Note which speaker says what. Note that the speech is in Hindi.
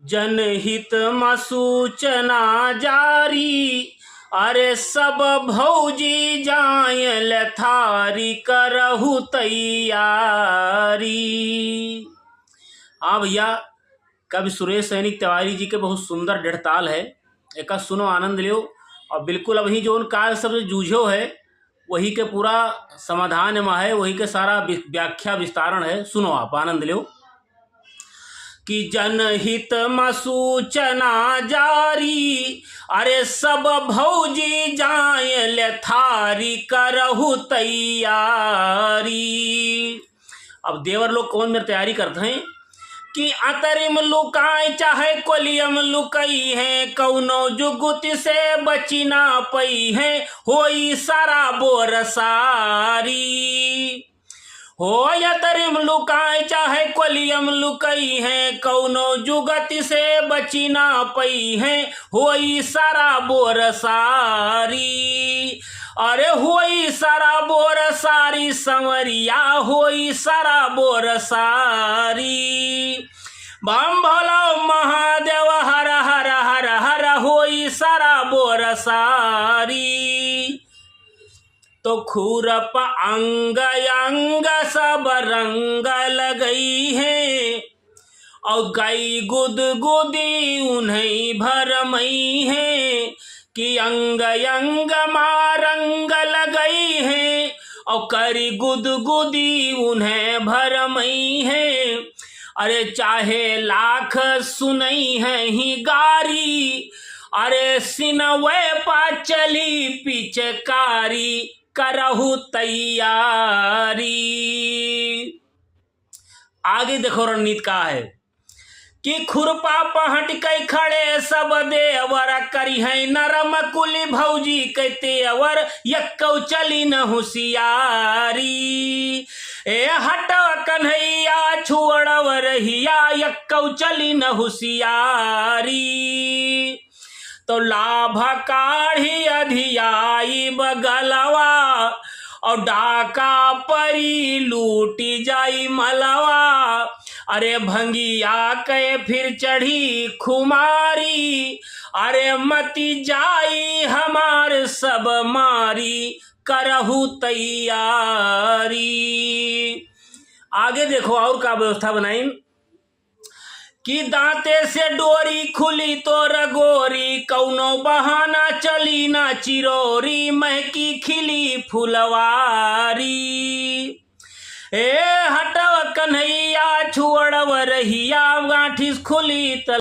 Speaker 1: जनहित में सूचना जारी, अरे सब भौजी जायल थारी करहु तैयारी। हाँ भैया, कवि सुरेश सैनी तिवारी जी के बहुत सुंदर डेढ़ताल है, एक सुनो आनंद लियो। और बिल्कुल अभी जो उन काल सब जूझो है वही के पूरा समाधान में है, वही के सारा व्याख्या विस्तारण है। सुनो आप आनंद लियो कि जनहित में सूचना जारी, अरे सब भौजी जायल थारी करहु तैयारी। अब देवर लोग कौन में तैयारी करते हैं कि अतरिम लुकाए चाहे कोलियम लुकई है, कौनो जुगुत से बची ना पई है, होई सारा बोर सारी। हो अतरिम लुकाए चाहे कोलियम लुकई है, कौनो जुगत से बची ना पई है, होई सारा बोर सारी। अरे होई सारा बोर सारी संवरिया, होई सारा बोर सारी। बम भोलो महादेव हर हर हर हर, होई सारा बोर सारी। तो खुरप अंग अंग सब रंग लगई है, और गई गुद गुदी उन्हें भरमई है, कि अंग अंग माँ रंग लगई है, और करी गुद गुदी उन्हें भरमई है। अरे चाहे लाख सुनई है ही गारी, अरे सिनवे पा चली पिचकारी करहु तैयारी। आगे देखो रणनीति का है कि खुरपा पहट के खड़े सब देवर, करी है नरम कुली भौजी के तेवर, यक्कौ चली न होशियारी। ए हट कन्हैया छुड़व रहिया, यक्कौ चली न होशियारी। तो लाभ काढ़ी अधियाई बगलवा, और डाका परी लूटी जाई मलवा। अरे भंगिया के फिर चढ़ी खुमारी, अरे मती जाई हमार सब मारी करहु तैयारी। आगे देखो और का व्यवस्था बनाई कि दांते से डोरी खुली तो रगोरी, कौनो बहाना चली ना चिरोरी, महकी खिली फुलवारी। ए हटव कन्हैया छुड़व रहिया, गांठिस खुली